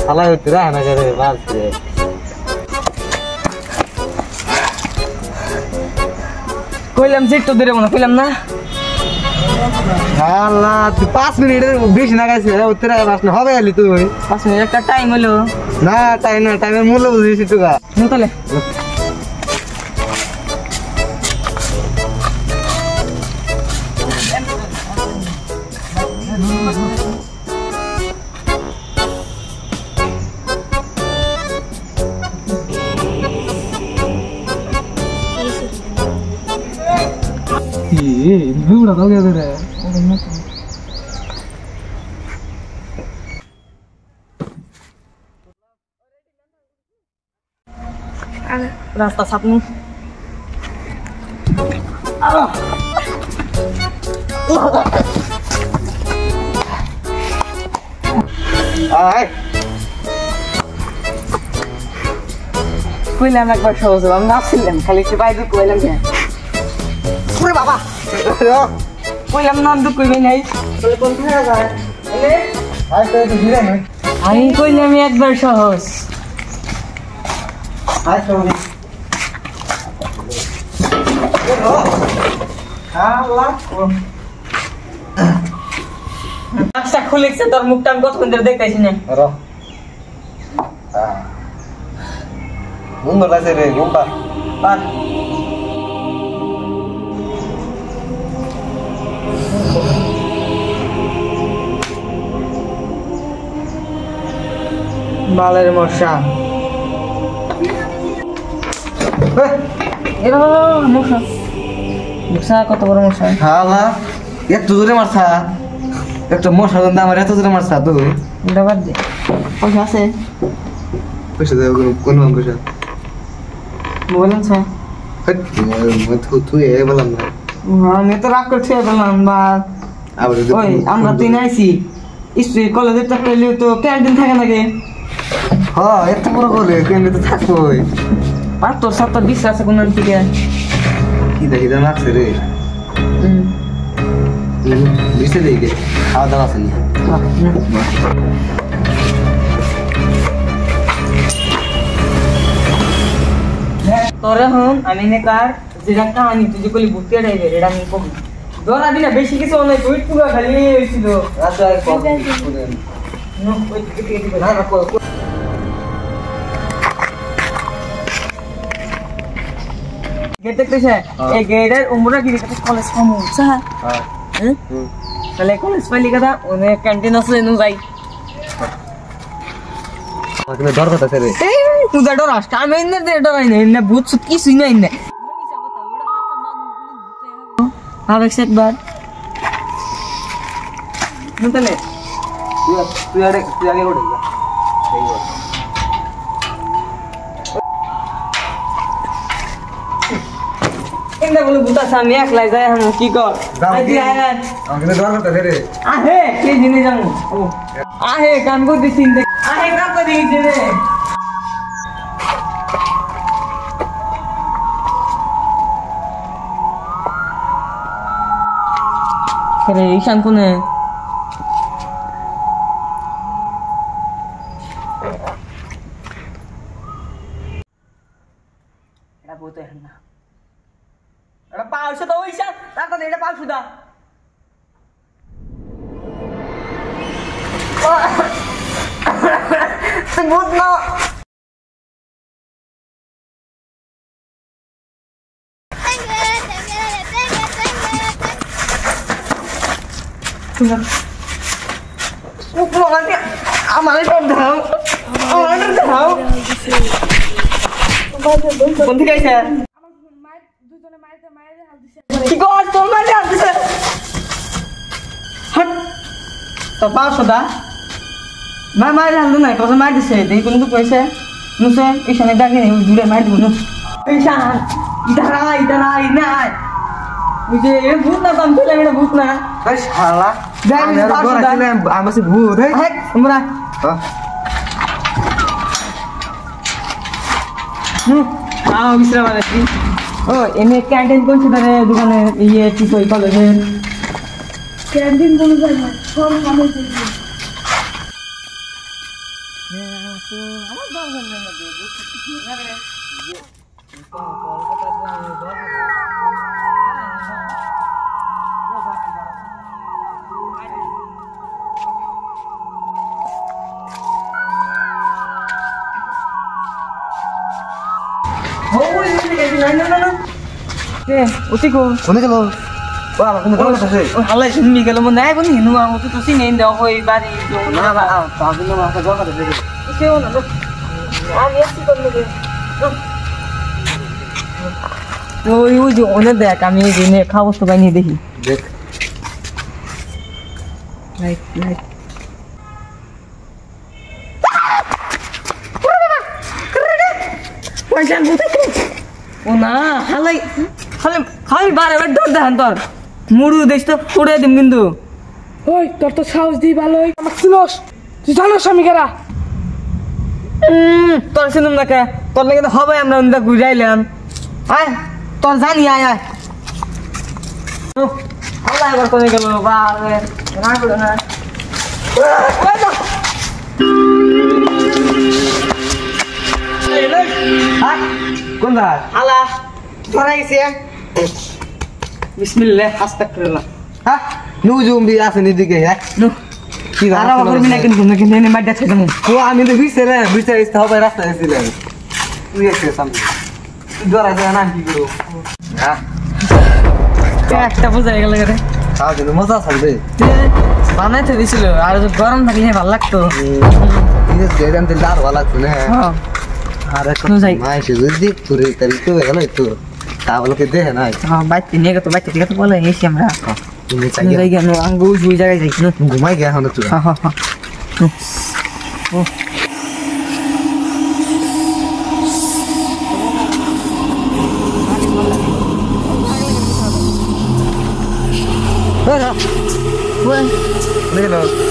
হালাই হতে রায় না করে বাজছে কইলাম যে একটু দেরে মনে কইলাম না আল্লাহ তুই 5 মিনিটের বেশি না গাইছে উত্তর আসলে হবে আলি তুই 5 মিনিট একটা টাইম হলো না টাইমের মূল্য বুঝিস তুই তাহলে বুড়া তো গেছে রে রাস্তা সাপনু কইলাম একবার সহজ আমি ভাবছিলাম খালি একটু বাইরে কইলাম কেন বাবা কইলাম নাম তো কইবে নাই তাহলে কোন থেকে যায় আমি কইলাম একবার সহজ খুলেছে তোর মুখটা আমি কতক্ষণ ধরে দেখতেছি না সুন্দর লাগছে রে ঘুমটা মালের মশা মশা মশা কত বড় মশা হালা এত জোরে মারছা একটা মশা গন্ধ আমার এত জোরে মারছা তুই বাদ দে পয়সা আছে পয়সা দেব কোন পয়সা মোবাইল আছে তুই বললাম না আমি তো রাগ করছি বললাম বা ওই আমরা তুই নাইছি স্কুল কলেজের চাকরি তো ক্যান্টিন থাকে নাকি হ্যাঁ এত বড় বলে ক্যান্টিন তো থাকবোই আর তোর সাথে বিশ্বাস আছে কোন থেকে কি দেখি দাম লাগছে রে বিষে দেখে খাওয়া দাওয়া আছে তোর এখন আমি নেকার যেটা কাহানি তুই যে কলি ভর্তি টাইপের এটা আমি কম ধরা দিনা বেশি কিছু অনেক ওই টুকা খালি হয়েছিল গেট দেখতেছে এই গেটের উমরা কি দেখতে কলেজ কম হচ্ছে হ্যাঁ তাহলে কলেজ পাইলি কথা ওনে ক্যান্টিন আছে এনু যাই আমাকে ডর কথা রে এই তুই ডর আস আমি ইন্নে দে ডর আইনে ইন্নে ভূত সুত কিছু নাই ইন্নে আবেক একবার তাহলে তুই আগে ওঠে ইন্নে বলে ভূত আছে আমি একলাই যাই আমি কি কর আইদি আয় আমাকে ডর কথা রে আহে কে জিনে জানো ও আহে কাম কর দিছিন দে আহে কাম কর দিছিস রে করে ঈশান কোনে এটা বলতে হয় না এটা পাউছ তো ঈশান তাড়াতাড়ি এটা পাউছ দা ভূত না আমার দাও কোন থেকে আইছে কি কর তোর মারে আনতেছে হট তো পাও সদা মারে আনতে নাই কত মার দিছে দেই কোন তো কইছে নুসে ঈশানে ডাকে নেই জুড়ে মার দিব নু ঈশান ইদারা নাই বুঝে এ ভূত না দাম ফেলে এটা ভূত না বেশ শালা যাই আমি সে ভূত হ্যাঁ তোমরা आओ मिश्रा वाला की ओ एने कैंटीन कौन सी तरह दुकान है ये ठीक कोई कॉलेज है कैंटीन कौन सा है कौन हमें चाहिए কোনে গেল বাবা কোনে কোনে আছে হালাই শুনবি গেল মনে নাই বনি হিনু আমি তো চিনি দেও হই বাড়ি না না তাহলে না মাথা গলা দে কেউ না আমি আসি করলে ওই ওই যে ওনে দেখ আমি এই দিনে খাবো তো বানিয়ে দেখি দেখ লাইট লাইট পয়সা ও না হালাই খালি খালি বারে বার ডর দেখান তোর মুড়ু দেখ তো ফুড়ে দিম কিন্তু ওই তোর তো সাহস দি ভালোই আমাকে চিনোস তুই জানোস আমি কেরা তোর শুনুম না কে তোর নাকি তো হবে আমরা ওন্দা ঘুরাইলাম আয় তোর জানি আয় আয় আল্লাহ এবার কোনে গেল বা না করে না কোন ভাই আলা ধরা গেছে বিসমিল্লাহ আস্তাগফিরুল্লাহ হ্যাঁ নুজুম বি আছে নিদিকে হ্যাঁ নো কি আর আবার মিনা কিন্তু এনে মাইডা ছেড়ে দেবো ও আমি তো বিছরে বিছরে ইস্তা হবে রাস্তা গেছিলাম তুই এসে সামনে তুই ধরা যায় না কি করব হ্যাঁ একটা বোঝাই গেল রে খাওয়া দিন মজা চলবে বানাইতে দিছিল আর গরম থাকলে ভালো লাগতো ঠিক আছে এরকম তেল দার ভালো লাগছে না হ্যাঁ আর এখন নো যাই মাইসে যদি তোর তারি তো গেল তো তা বলকে দেখে নাই হ্যাঁ বাইতে নিয়ে গেতো বাইতে ঠিক আছে বলে এসি আমরা তুমি চাই যাই গেল আঙ্গু ওই জায়গায় যাই নো ঘুমাই গিয়া হলো তুই হ্যাঁ হ্যাঁ ও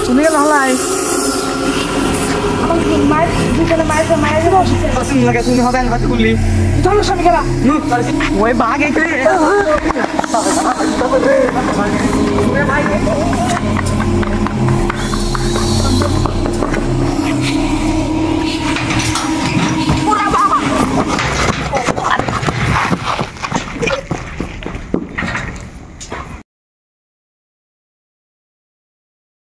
শুনে গেল হালাই আমাকে মার দুজনে মারতে মারতে বসে তুমি হবে না কথা বললি তুই জানোস আমি কেরা ওই বাঘ এখানে